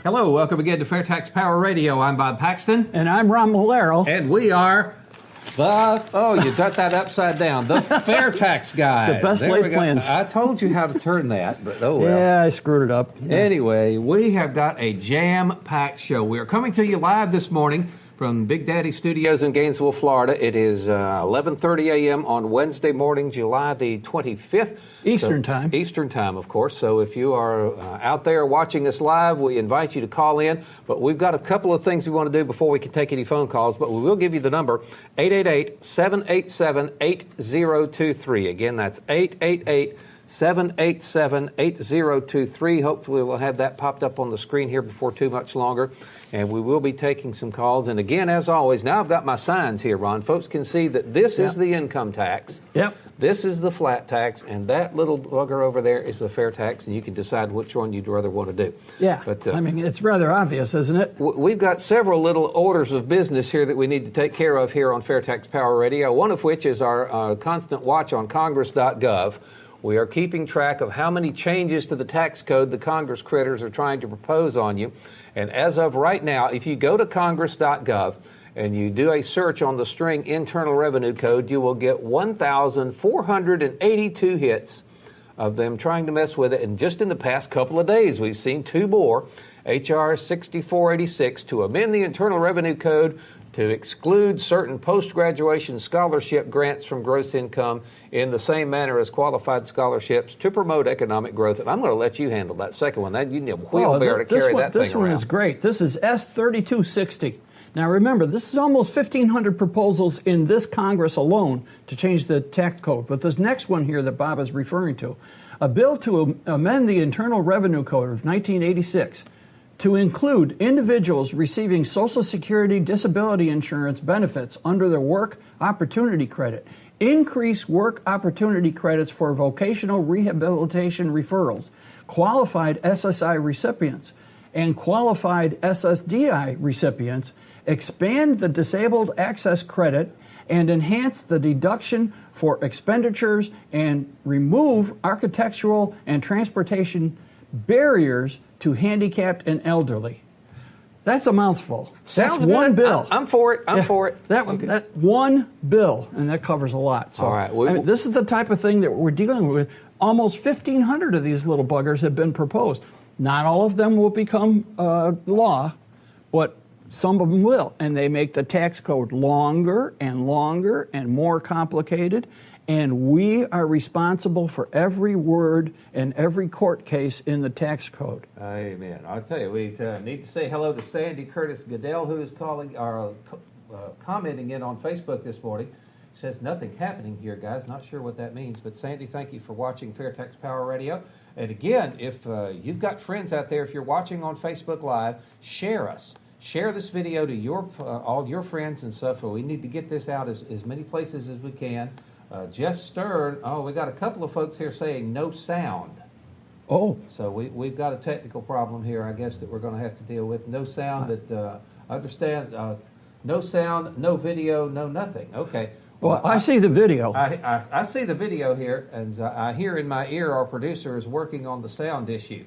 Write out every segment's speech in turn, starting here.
Hello, welcome again to FAIRtax Power Radio. I'm Bob Paxton. And I'm Ron Malero. And we are you got that upside down. The FAIRtax Guys. The best laid plans. I told you how to turn that, but oh well. Yeah, I screwed it up. Yeah. Anyway, we have got a jam-packed show. We are coming to you live this morning from Big Daddy Studios in Gainesville, Florida. It is 11:30 a.m. on Wednesday morning, July the 25th. Eastern time. Eastern time, of course. So if you are out there watching us live, we invite you to call in. But we've got a couple of things we want to do before we can take any phone calls. But we will give you the number, 888-787-8023. Again, that's 888-787-8023. Hopefully we'll have that popped up on the screen here before too much longer. And we will be taking some calls. And again, as always, now I've got my signs here, Ron. Folks can see that this is the income tax. Yep. This is the flat tax, and that little bugger over there is the fair tax, and you can decide which one you'd rather want to do. Yeah, but I mean, it's rather obvious, isn't it? We've got several little orders of business here that we need to take care of here on FAIRtax Power Radio, one of which is our constant watch on Congress.gov. We are keeping track of how many changes to the tax code the Congress critters are trying to propose on you. And as of right now, if you go to Congress.gov, and you do a search on the string Internal Revenue Code, you will get 1,482 hits of them trying to mess with it. And just in the past couple of days, we've seen two more. H.R. 6486 to amend the Internal Revenue Code to exclude certain post-graduation scholarship grants from gross income in the same manner as qualified scholarships to promote economic growth. And I'm going to let you handle that second one. You need a wheelbarrow to carry that thing around. This one is great. This is S3260. Now remember, this is almost 1,500 proposals in this Congress alone to change the tax code. But this next one here that Bob is referring to, a bill to amend the Internal Revenue Code of 1986 to include individuals receiving Social Security disability insurance benefits under their Work Opportunity Credit, increase work opportunity credits for vocational rehabilitation referrals, qualified SSI recipients, and qualified SSDI recipients, expand the disabled access credit, and enhance the deduction for expenditures, and remove architectural and transportation barriers to handicapped and elderly. That's a mouthful. Sounds That's one good. bill. I'm for it. I'm for it. That one bill, and that covers a lot. So, all right. I mean, this is the type of thing that we're dealing with. Almost 1,500 of these little buggers have been proposed. Not all of them will become law, but some of them will, and they make the tax code longer and longer and more complicated, and we are responsible for every word and every court case in the tax code. Amen. I'll tell you, we need to say hello to Sandy Curtis Goodell, who is calling or commenting in on Facebook this morning. Says nothing happening here, guys. Not sure what that means, but Sandy, thank you for watching FAIRtax Power Radio. And again, if you've got friends out there, if you're watching on Facebook Live, share us. Share this video to your all your friends and stuff. We need to get this out as many places as we can. Jeff Stern, we got a couple of folks here saying no sound. Oh. So we've got a technical problem here, I guess, that we're going to have to deal with. No sound, understand, no sound, no video, no nothing. Okay. Well, I see the video. I see the video here, and I hear in my ear our producer is working on the sound issue.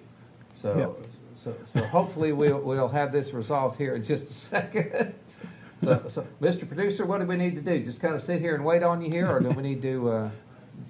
So. Yep. So hopefully we'll have this resolved here in just a second. So Mr. Producer, what do we need to do? Just kind of sit here and wait on you here, or do we need to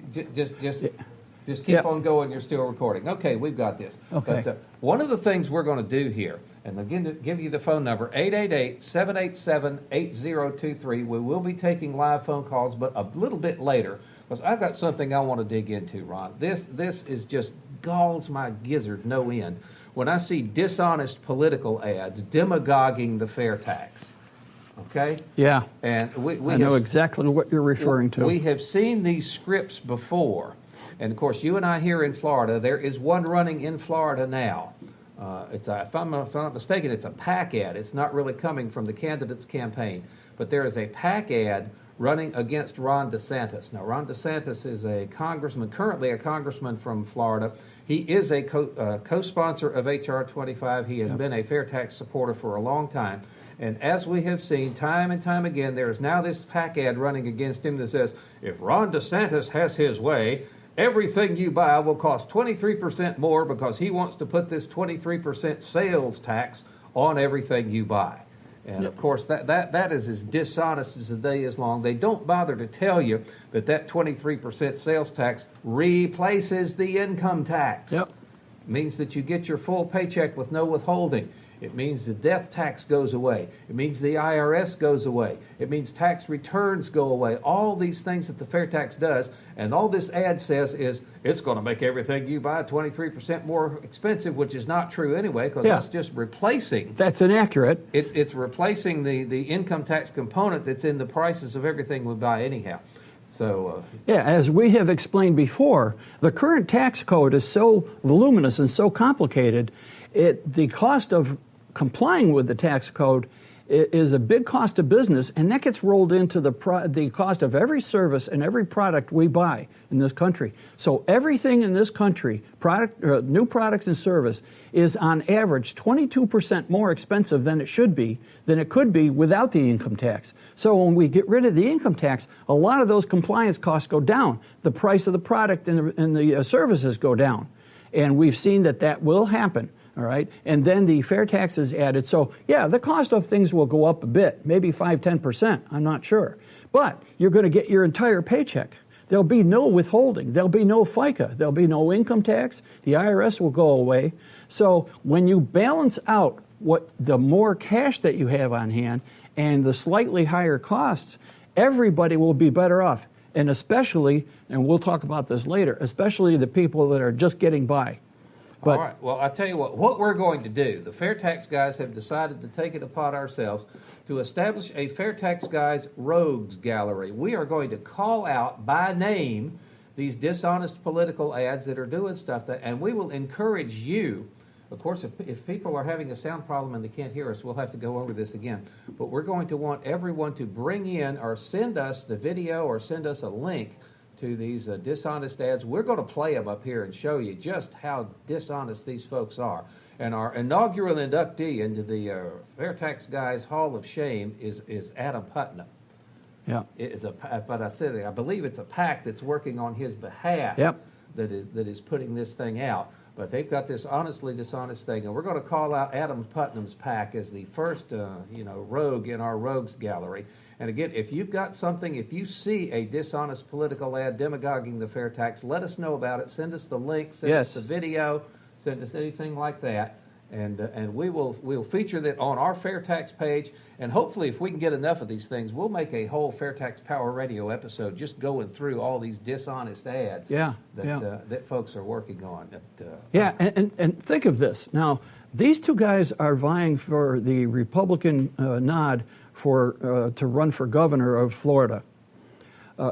just keep on going? You're still recording. Okay, we've got this. Okay. But one of the things we're going to do here, and again to give you the phone number, 888-787-8023. We will be taking live phone calls, but a little bit later, because I've got something I want to dig into, Ron. This is just galls my gizzard no end when I see dishonest political ads demagoguing the fair tax. Okay? Yeah. And I know exactly what you're referring to. We have seen these scripts before. And, of course, you and I here in Florida, there is one running in Florida now. If I'm not mistaken, it's a PAC ad. It's not really coming from the candidate's campaign. But there is a PAC ad running against Ron DeSantis. Now, Ron DeSantis is a congressman, currently a congressman from Florida. He is a co-sponsor of H.R. 25. He has been a fair tax supporter for a long time. And as we have seen time and time again, there is now this PAC ad running against him that says, if Ron DeSantis has his way, everything you buy will cost 23% more because he wants to put this 23% sales tax on everything you buy. And of course, that is as dishonest as the day is long. They don't bother to tell you that 23% sales tax replaces the income tax. Yep. It means that you get your full paycheck with no withholding. It means the death tax goes away. It means the IRS goes away. It means tax returns go away. All these things that the FAIRtax does, and all this ad says is it's going to make everything you buy 23% more expensive, which is not true anyway, because that's just replacing. That's inaccurate. It's replacing the income tax component that's in the prices of everything we buy anyhow. So, yeah, as we have explained before, the current tax code is so voluminous and so complicated, the cost of complying with the tax code is a big cost of business, and that gets rolled into the cost of every service and every product we buy in this country. So everything in this country, new products and service, is on average 22% more expensive than it should be, than it could be without the income tax. So when we get rid of the income tax, a lot of those compliance costs go down. The price of the product and the services go down. And we've seen that will happen. All right, and then the fair tax is added. So, yeah, the cost of things will go up a bit, maybe 5-10%, I'm not sure. But you're going to get your entire paycheck. There'll be no withholding. There'll be no FICA. There'll be no income tax. The IRS will go away. So when you balance out the more cash that you have on hand and the slightly higher costs, everybody will be better off. And especially, and we'll talk about this later, especially the people that are just getting by. All right. Well, I tell you what we're going to do. The FAIRtax Guys have decided to take it upon ourselves to establish a FAIRtax Guys Rogues Gallery. We are going to call out by name these dishonest political ads that are doing stuff, and we will encourage you. Of course, if people are having a sound problem and they can't hear us, we'll have to go over this again. But we're going to want everyone to bring in or send us the video or send us a link to these dishonest ads. We're going to play them up here and show you just how dishonest these folks are. And our inaugural inductee into the FAIRtax Guys Hall of Shame is Adam Putnam. Yeah. It is but I believe it's a PAC that's working on his behalf. Yep. that is putting this thing out. But they've got this honestly dishonest thing, and we're going to call out Adam Putnam's PAC as the first, rogue in our rogues gallery. And again, if you've got something, if you see a dishonest political ad demagoguing the fair tax, let us know about it. Send us the link, send us the video, send us anything like that, and we'll feature that on our Fair Tax page. And hopefully, if we can get enough of these things, we'll make a whole Fair Tax Power Radio episode just going through all these dishonest ads that folks are working on. And think of this. Now, these two guys are vying for the Republican nod to run for governor of Florida.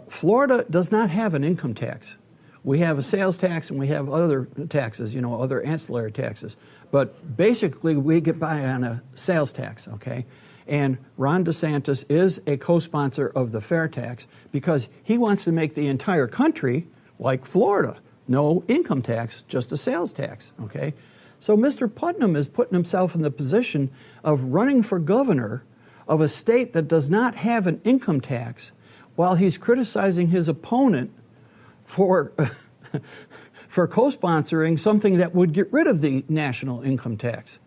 Florida does not have an income tax. We have a sales tax and we have other taxes, other ancillary taxes. But basically, we get by on a sales tax, okay? And Ron DeSantis is a co-sponsor of the fair tax because he wants to make the entire country like Florida. No income tax, just a sales tax, okay? So Mr. Putnam is putting himself in the position of running for governor of a state that does not have an income tax while he's criticizing his opponent for co-sponsoring something that would get rid of the national income tax.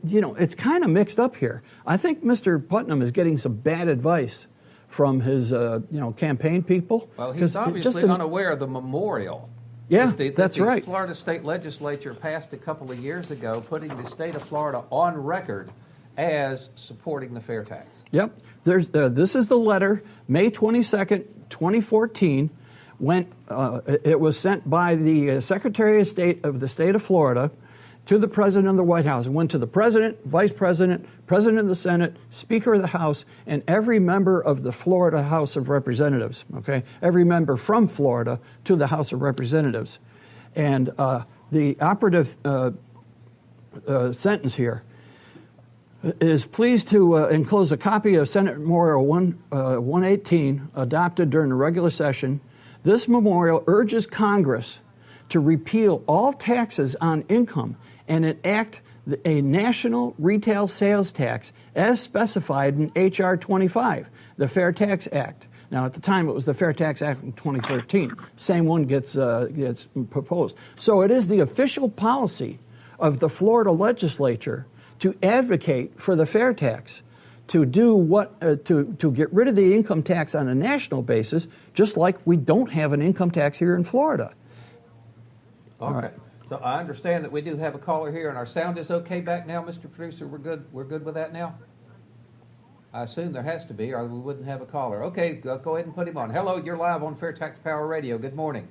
It's kind of mixed up here. I think Mr. Putnam is getting some bad advice from his, campaign people. Well, he's obviously unaware of the memorial. Yeah, that's right. The Florida State Legislature passed a couple of years ago, putting the state of Florida on record as supporting the fair tax. Yep. This is the letter, May 22nd, 2014, it was sent by the Secretary of State of the state of Florida to the President of the White House. It went to the President, Vice President, President of the Senate, Speaker of the House, and every member of the Florida House of Representatives, okay? Every member from Florida to the House of Representatives. And the operative sentence here is pleased to enclose a copy of Senate Memorial 118 adopted during the regular session. This memorial urges Congress to repeal all taxes on income and enact a national retail sales tax as specified in H.R. 25, the Fair Tax Act. Now, at the time, it was the FAIRtax Act in 2013. Same one gets proposed. So it is the official policy of the Florida legislature to advocate for the fair tax, to do what to get rid of the income tax on a national basis, just like we don't have an income tax here in Florida. Okay. Right. So I understand that we do have a caller here, and our sound is okay back now, Mr. Producer. We're good. We're good with that now. I assume there has to be, or we wouldn't have a caller. Okay, go ahead and put him on. Hello, you're live on FAIRtax Power Radio. Good morning.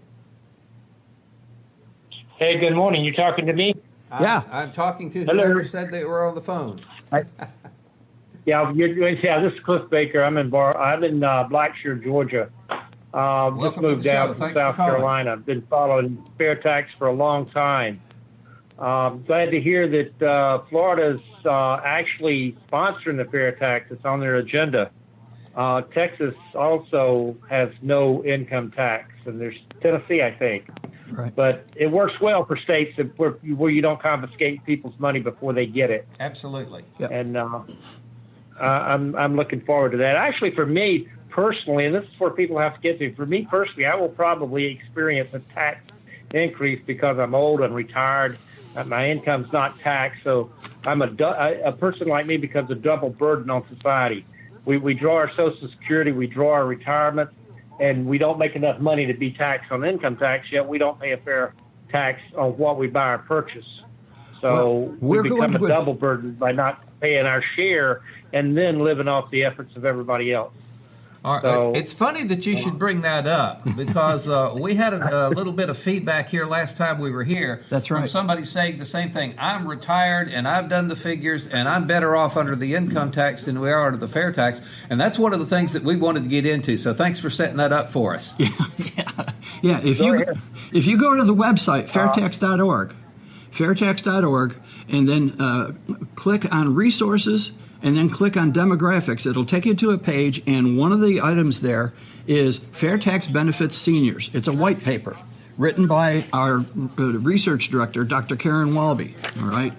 Hey, good morning. You talking to me? Yeah. I'm talking to Hello. whoever said they were on the phone. Yeah, this is Cliff Baker. I'm in Blackshear, Georgia. Just Welcome to moved the show. down from Thanks for South calling. Carolina. I've been following FAIRtax for a long time. Glad to hear that Florida's actually sponsoring the FAIRtax. It's on their agenda. Texas also has no income tax, and there's Tennessee, I think. Right. But it works well for states where you don't confiscate people's money before they get it. Absolutely. Yep. And I'm looking forward to that. Actually, for me personally, and this is where people have to get to. For me personally, I will probably experience a tax increase because I'm old and retired. My income's not taxed, so I'm a person like me becomes a double burden on society. We draw our Social Security, we draw our retirement, and we don't make enough money to be taxed on income tax, yet we don't pay a fair tax on what we buy or purchase. So we become a double burden by not paying our share and then living off the efforts of everybody else. All right. So, it's funny that you should bring that up because we had a little bit of feedback here last time we were here. That's right. From somebody saying the same thing. I'm retired and I've done the figures and I'm better off under the income tax than we are under the fair tax. And that's one of the things that we wanted to get into. So thanks for setting that up for us. Yeah. If you go to the website, fairtax.org, fairtax.org, and then click on resources, and then click on demographics. It'll take you to a page, and one of the items there is Fair Tax Benefits Seniors. It's a white paper written by our research director, Dr. Karen Walby. All right.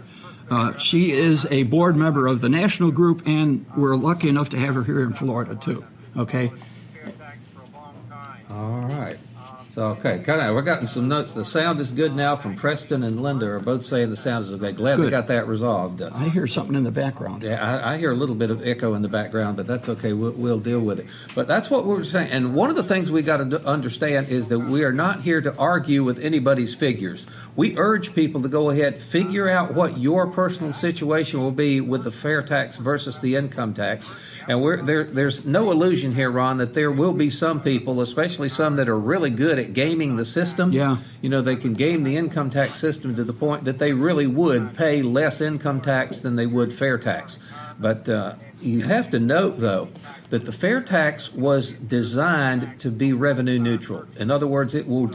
She is a board member of the national group, and we're lucky enough to have her here in Florida, too. Okay. All right. So, okay, we're getting some notes. The sound is good now from Preston and Linda are both saying the sound is okay. Glad Good. they got that resolved. I hear something in the background. Yeah, I hear a little bit of echo in the background, but that's okay. We'll deal with it. But that's what we're saying. And one of the things we got to understand is that we are not here to argue with anybody's figures. We urge people to go ahead, figure out what your personal situation will be with the fair tax versus the income tax. And there's no illusion here, Ron, that there will be some people, especially some that are really good at gaming the system. Yeah. You know, they can game the income tax system to the point that they really would pay less income tax than they would fair tax. But you have to note, though, that the fair tax was designed to be revenue neutral. In other words, it will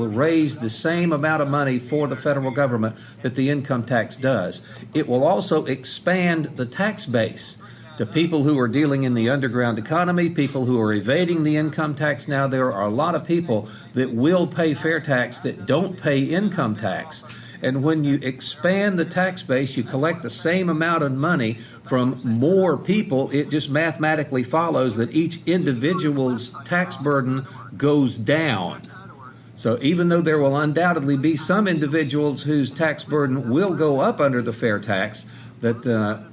raise the same amount of money for the federal government that the income tax does. It will also expand the tax base to people who are dealing in the underground economy, people who are evading the income tax. Now, there are a lot of people that will pay fair tax that don't pay income tax. And when you expand the tax base, you collect the same amount of money from more people. It just mathematically follows that each individual's tax burden goes down. So even though there will undoubtedly be some individuals whose tax burden will go up under the fair tax, that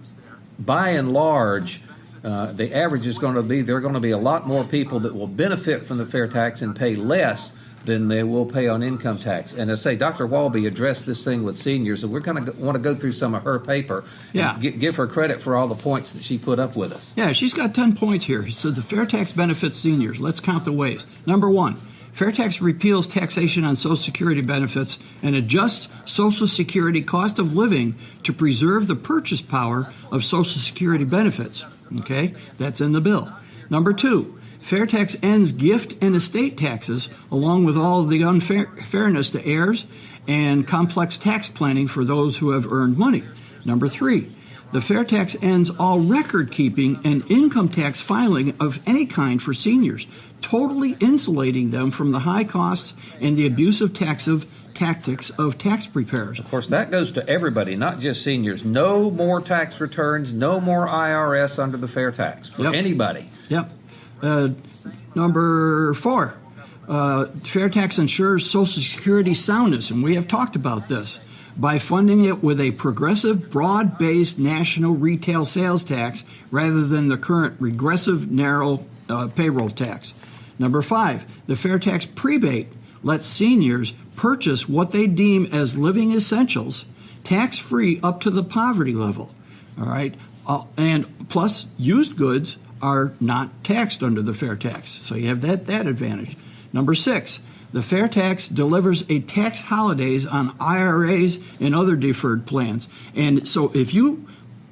by and large, the average is going to be there are going to be a lot more people that will benefit from the fair tax and pay less than they will pay on income tax. And I say, Dr. Walby addressed this thing with seniors, and we're going to want to go through some of her paper. Yeah. And give her credit for all the points that she put up with us. Yeah, she's got 10 points here. So the fair tax benefits seniors. Let's count the ways. Number one, fair tax repeals taxation on Social Security benefits and adjusts Social Security cost of living to preserve the purchase power of Social Security benefits. Okay, that's in the bill. Number two, fair tax ends gift and estate taxes, along with all of the unfairness to heirs and complex tax planning for those who have earned money. Number three, the fair tax ends all record keeping and income tax filing of any kind for seniors, totally insulating them from the high costs and the abusive tactics of tax preparers. Of course, that goes to everybody, not just seniors. No more tax returns, no more IRS under the fair tax for anybody. Yep. Number 4, FAIRtax ensures Social Security soundness, and we have talked about this, by funding it with a progressive, broad-based national retail sales tax rather than the current regressive, narrow payroll tax. Number 5, the FAIRtax prebate lets seniors purchase what they deem as living essentials, tax-free up to the poverty level. All right, and plus used goods are not taxed under the FAIRtax, so you have that advantage. Number 6, the FAIRtax delivers a tax holidays on IRAs and other deferred plans, and so if you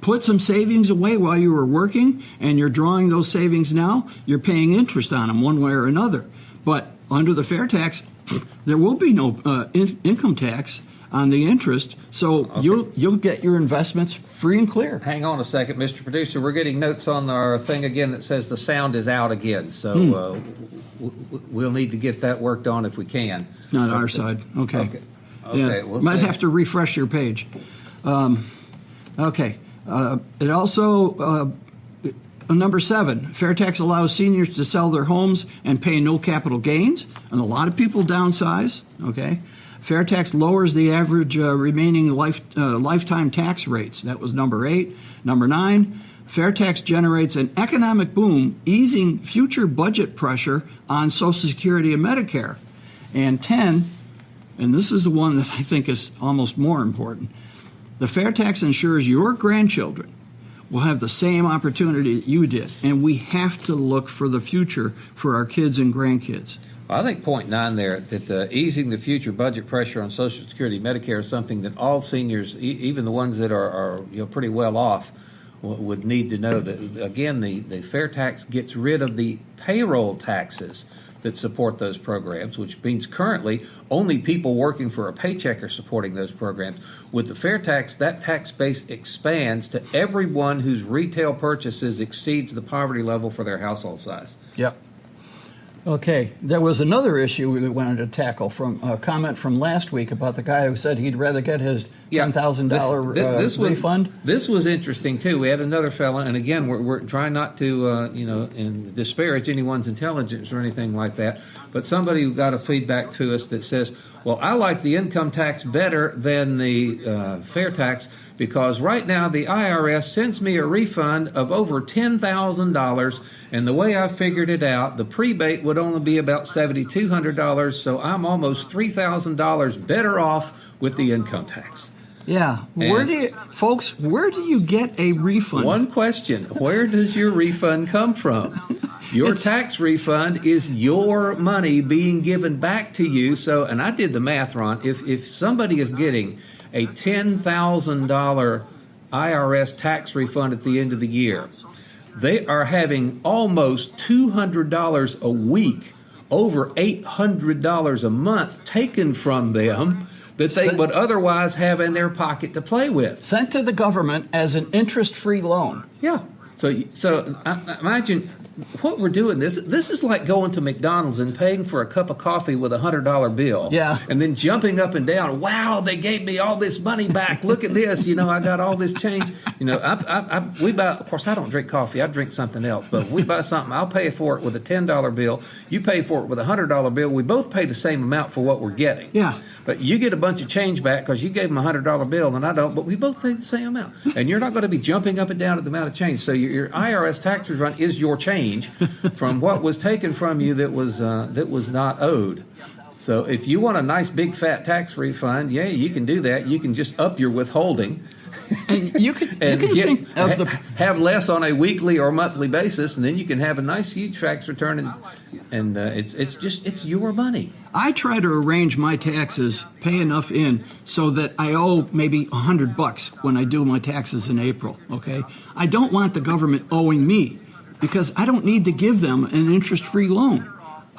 put some savings away while you were working and you're drawing those savings now, you're paying interest on them one way or another. But under the FAIRtax, there will be no income tax on the interest, so okay, you'll get your investments free and clear. Hang on a second, Mr. Producer. We're getting notes on our thing again that says the sound is out again, so we'll need to get that worked on if we can. Not our side. Okay. Okay. We'll might have to refresh your page. Okay. It also, number 7, FAIRtax allows seniors to sell their homes and pay no capital gains, and a lot of people downsize. Okay. FAIRtax lowers the average remaining lifetime tax rates. That was number 8. Number 9, FAIRtax generates an economic boom, easing future budget pressure on Social Security and Medicare. And 10, and this is the one that I think is almost more important, the FAIRtax ensures your grandchildren will have the same opportunity that you did, and we have to look for the future for our kids and grandkids. I think point 9 there, that easing the future budget pressure on Social Security and Medicare is something that all seniors, even the ones that are pretty well off, would need to know. That again, the FAIRtax gets rid of the payroll taxes that support those programs, which means currently only people working for a paycheck are supporting those programs. With the FAIRtax, that tax base expands to everyone whose retail purchases exceeds the poverty level for their household size. Yep. Okay, there was another issue we wanted to tackle from a comment from last week about the guy who said he'd rather get his $10,000 refund. This was interesting too. We had another fellow, and again, we're trying not to and disparage anyone's intelligence or anything like that. But somebody who got a feedback to us that says, "Well, I like the income tax better than the FAIRtax because right now the IRS sends me a refund of over $10,000, and the way I figured it out, the prebate would only be about $7,200, so I'm almost $3,000 better off with the income tax." Yeah. Where do you get a refund? One question. Where does your refund come from? Your tax refund is your money being given back to you. So, and I did the math, Ron. If somebody is getting a $10,000 IRS tax refund at the end of the year, they are having almost $200 a week, over $800 a month taken from them that they would otherwise have in their pocket to play with. Sent to the government as an interest-free loan. Yeah. So imagine what we're doing. This is like going to McDonald's and paying for a cup of coffee with $100 bill. Yeah. And then jumping up and down. Wow, they gave me all this money back. Look at this. I got all this change. We buy. Of course, I don't drink coffee. I drink something else. But if we buy something, I'll pay for it with a $10 bill. You pay for it with a $100 bill. We both pay the same amount for what we're getting. Yeah. But you get a bunch of change back because you gave them a $100 bill and I don't. But we both pay the same amount. And you're not going to be jumping up and down at the amount of change. So your IRS tax refund is your change from what was taken from you that was not owed. So if you want a nice big fat tax refund, yeah, you can do that. You can just up your withholding. And you can think of have less on a weekly or monthly basis, and then you can have a nice huge tax return, and it's your money. I try to arrange my taxes, pay enough in, so that I owe maybe $100 when I do my taxes in April. Okay, I don't want the government owing me because I don't need to give them an interest-free loan.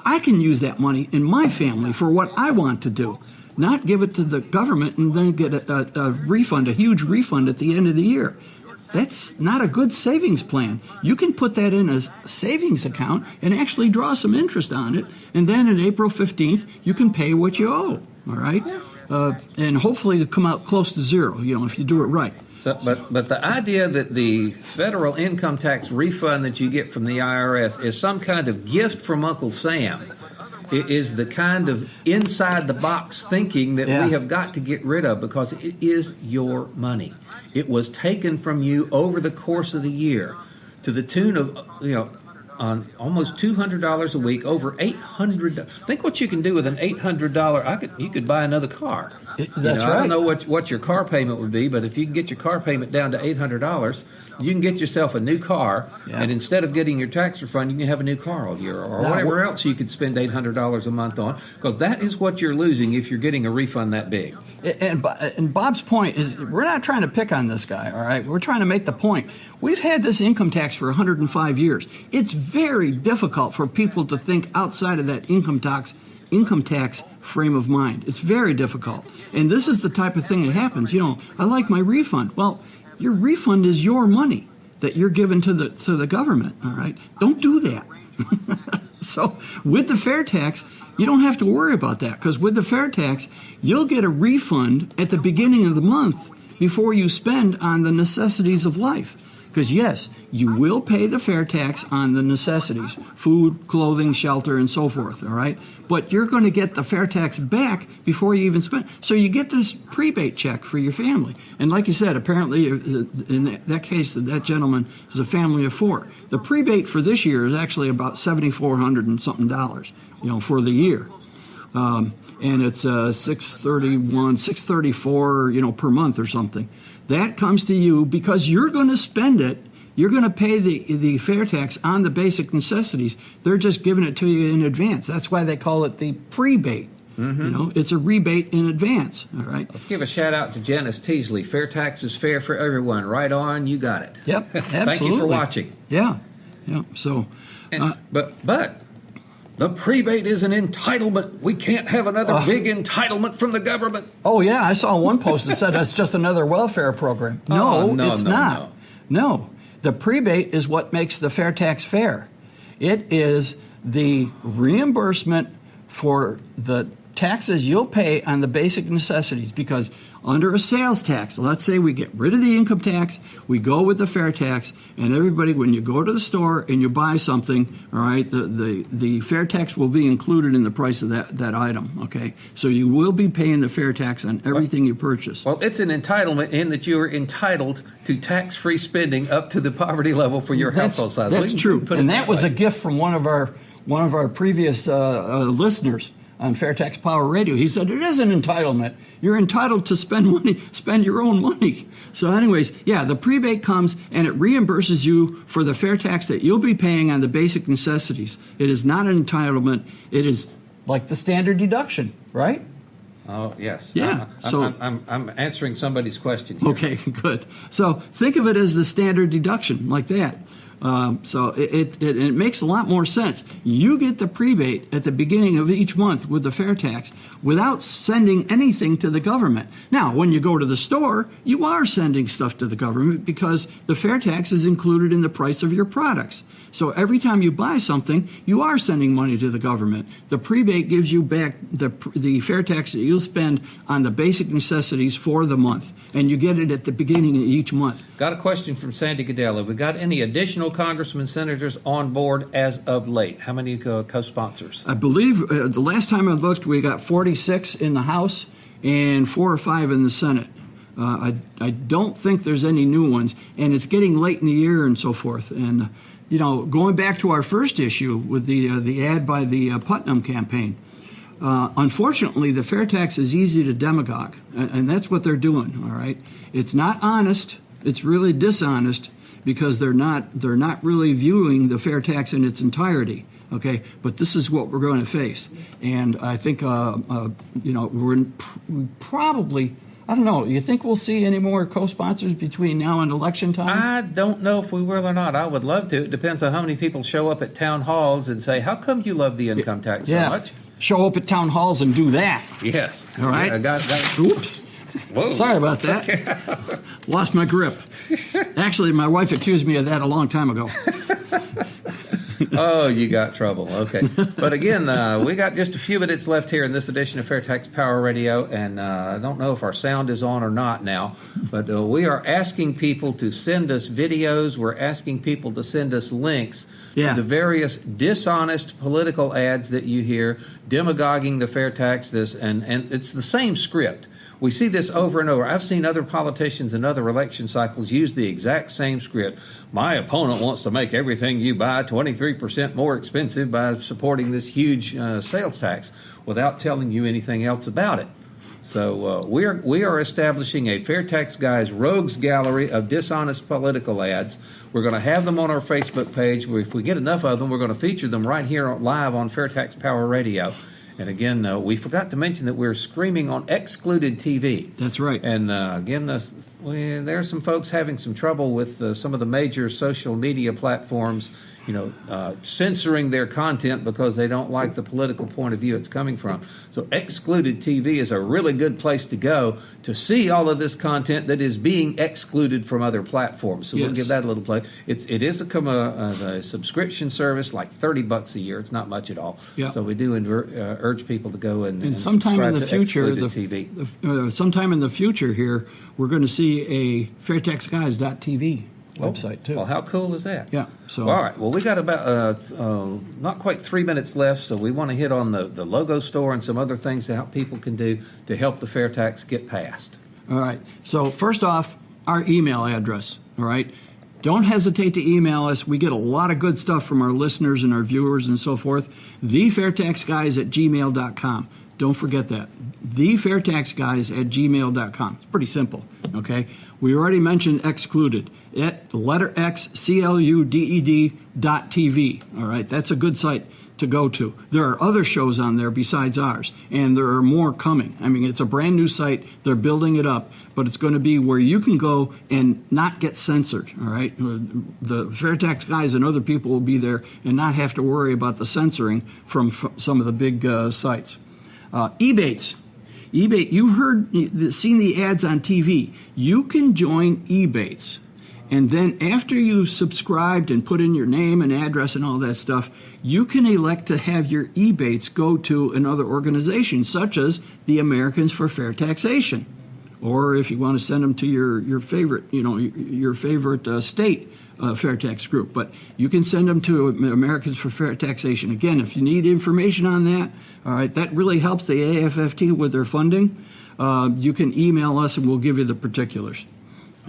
I can use that money in my family for what I want to do. Not give it to the government and then get a refund, a huge refund at the end of the year. That's not a good savings plan. You can put that in a savings account and actually draw some interest on it, and then on April 15th, you can pay what you owe, all right? and hopefully to come out close to zero, if you do it right. So, but the idea that the federal income tax refund that you get from the IRS is some kind of gift from Uncle Sam is the kind of inside-the-box thinking that we have got to get rid of, because it is your money. It was taken from you over the course of the year to the tune of, on almost $200 a week, over $800. Think what you can do with an $800. You could buy another car. That's right. I don't know what your car payment would be, but if you can get your car payment down to $800, you can get yourself a new car, and instead of getting your tax refund, you can have a new car all year, or whatever else you could spend $800 a month on, because that is what you're losing if you're getting a refund that big. And Bob's point is, we're not trying to pick on this guy, all right? We're trying to make the point. We've had this income tax for 105 years. It's very difficult for people to think outside of that income tax frame of mind. It's very difficult. And this is the type of thing that happens. I like my refund. Well, your refund is your money that you're giving to the government, all right? Don't do that. So with the fair tax, you don't have to worry about that, because with the fair tax, you'll get a refund at the beginning of the month before you spend on the necessities of life. Because, yes, you will pay the fair tax on the necessities, food, clothing, shelter, and so forth, all right? But you're going to get the fair tax back before you even spend. So you get this prebate check for your family. And like you said, apparently, in that case, that gentleman is a family of 4. The prebate for this year is actually about $7,400 and something, for the year. And it's $634, per month or something. That comes to you because you're going to spend it. You're going to pay the fair tax on the basic necessities. They're just giving it to you in advance. That's why they call it the prebate. Mm-hmm. It's a rebate in advance. All right. Let's give a shout out to Janice Teasley. Fair tax is fair for everyone. Right on, you got it. Yep, absolutely. Thank you for watching. Yeah. So, but the prebate is an entitlement. We can't have another big entitlement from the government. Oh, yeah. I saw one post that said that's just another welfare program. No, it's not. No. The prebate is what makes the fair tax fair. It is the reimbursement for the taxes you'll pay on the basic necessities, because under a sales tax, let's say we get rid of the income tax, we go with the fair tax, and everybody, when you go to the store and you buy something, all right, the fair tax will be included in the price of that item, okay? So you will be paying the fair tax on everything you purchase. Well, it's an entitlement in that you are entitled to tax-free spending up to the poverty level for your household size. That's true, and that was a gift from one of our previous listeners on FAIRtax Power Radio. He said it is an entitlement. You're entitled to spend your own money. So anyways, yeah, the prebate comes and it reimburses you for the fair tax that you'll be paying on the basic necessities. It is not an entitlement. It is like the standard deduction, right? Oh, yes. Yeah. I'm answering somebody's question here. Okay, good. So think of it as the standard deduction, like that. So it makes a lot more sense. You get the prebate at the beginning of each month with the fair tax without sending anything to the government. Now, when you go to the store, you are sending stuff to the government because the fair tax is included in the price of your products. So every time you buy something, you are sending money to the government. The prebate gives you back the fair tax that you'll spend on the basic necessities for the month, and you get it at the beginning of each month. Got a question from Sandy Goodell. Have we got any additional congressmen, senators on board as of late? How many co-sponsors? I believe the last time I looked, we got 46 in the House and 4 or 5 in the Senate. I don't think there's any new ones, and it's getting late in the year and so forth. And going back to our first issue with the ad by the Putnam campaign, unfortunately, the fair tax is easy to demagogue, and that's what they're doing. All right, it's not honest; it's really dishonest because they're not really viewing the fair tax in its entirety. Okay, but this is what we're going to face, and I think we're probably. I don't know. You think we'll see any more co-sponsors between now and election time? I don't know if we will or not. I would love to. It depends on how many people show up at town halls and say, how come you love the income tax so much? Show up at town halls and do that. Yes. All right. Yeah, I got it. Oops. Whoa. Sorry about that. Okay. Lost my grip. Actually, my wife accused me of that a long time ago. Oh, you got trouble. Okay. But again, we got just a few minutes left here in this edition of FairtaX Power Radio, and I don't know if our sound is on or not now, but we are asking people to send us videos. We're asking people to send us links to the various dishonest political ads that you hear, demagoguing the fair tax, and it's the same script. We see this over and over. I've seen other politicians in other election cycles use the exact same script. My opponent wants to make everything you buy 23% more expensive by supporting this huge sales tax without telling you anything else about it. So we are establishing a FAIRtax Guys rogues gallery of dishonest political ads. We're going to have them on our Facebook page. If we get enough of them, we're going to feature them right here live on FairtaX Power Radio. And again, we forgot to mention that we're streaming on excluded TV. That's right. And again, there's some folks having some trouble with some of the major social media platforms, censoring their content because they don't like the political point of view it's coming from. So excluded TV is a really good place to go to see all of this content that is being excluded from other platforms. So we'll give that a little play. It is a subscription service, like $30 a year. It's not much at all. Yep. So we do urge people to go and sometime in the future, TV. Sometime in the future here, we're going to see a FairtaxGuys.tv website too. Well, how cool is that? Yeah. So all right. Well, we got about not quite 3 minutes left, so we want to hit on the logo store and some other things that people can do to help the fair tax get passed. All right. So first off, our email address. All right. Don't hesitate to email us. We get a lot of good stuff from our listeners and our viewers and so forth. TheFairtaxGuys@gmail.com. Don't forget that. TheFairtaxGuys@gmail.com. It's pretty simple. Okay. We already mentioned excluded. Letter X, CLUDED.TV. All right, that's a good site to go to. There are other shows on there besides ours, and there are more coming. I mean, it's a brand new site. They're building it up, but it's going to be where you can go and not get censored. All right, the FairtaX Guys and other people will be there and not have to worry about the censoring from some of the big sites. Ebates. You've seen the ads on TV. You can join Ebates. And then after you've subscribed and put in your name and address and all that stuff, you can elect to have your Ebates go to another organization, such as the Americans for Fair Taxation. Or if you want to send them to your favorite, your favorite state fair tax group. But you can send them to Americans for Fair Taxation. Again, if you need information on that, all right, that really helps the AFFT with their funding. You can email us and we'll give you the particulars.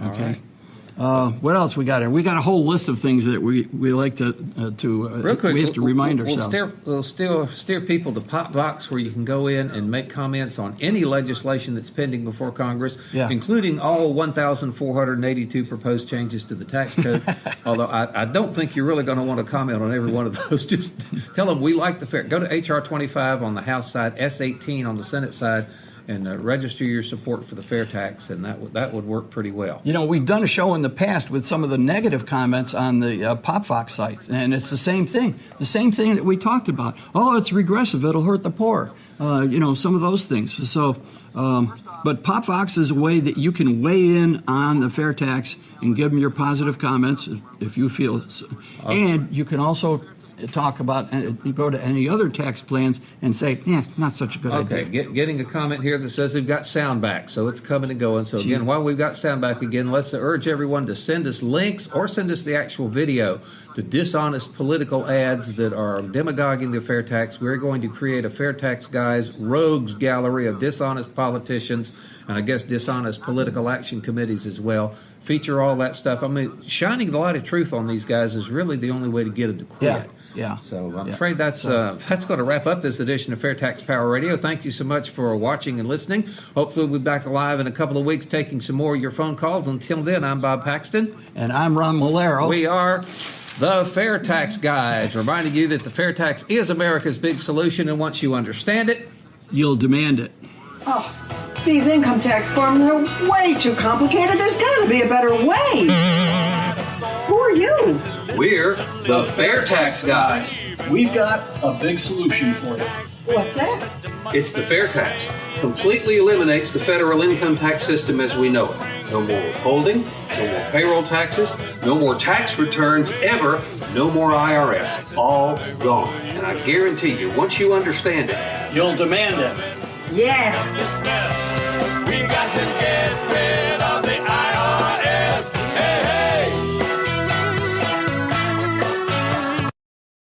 Okay. All right. What else we got here? We got a whole list of things that we like to real quick, we have to remind ourselves. We'll steer people to Popbox, where you can go in and make comments on any legislation that's pending before Congress, including all 1,482 proposed changes to the tax code. Although I don't think you're really going to want to comment on every one of those. Just tell them we like the fair. Go to HR 25 on the House side, S18 on the Senate side, and register your support for the fair tax, and that would work pretty well. We've done a show in the past with some of the negative comments on the PopFox site, and it's the same thing that we talked about. Oh, it's regressive, it'll hurt the poor, some of those things. So, but PopFox is a way that you can weigh in on the fair tax and give them your positive comments if you feel. And you can also talk about, you go to any other tax plans and say, it's not such a good idea. Okay, getting a comment here that says we've got sound back, so it's coming and going. So again, while we've got sound back again, let's urge everyone to send us links or send us the actual video to dishonest political ads that are demagoguing the fair tax. We're going to create a FairtaX Guys rogues gallery of dishonest politicians and I guess dishonest political action committees as well. Feature all that stuff. I mean, shining the light of truth on these guys is really the only way to get them to quit. Yeah. So I'm afraid that's going to wrap up this edition of FairtaX Power Radio. Thank you so much for watching and listening. Hopefully we'll be back alive in a couple of weeks taking some more of your phone calls. Until then, I'm Bob Paxton. And I'm Ron Malero. We are the FairtaX Guys, reminding you that the fair tax is America's big solution, and once you understand it, you'll demand it. Oh, these income tax forms are way too complicated. There's got to be a better way. Who are you? We're the FairtaX Guys. We've got a big solution for you. What's that? It's the fair tax. Completely eliminates the federal income tax system as we know it. No more withholding, no more payroll taxes, no more tax returns ever, No more IRS. All gone. And I guarantee you, once you understand it, You'll demand it. Yeah.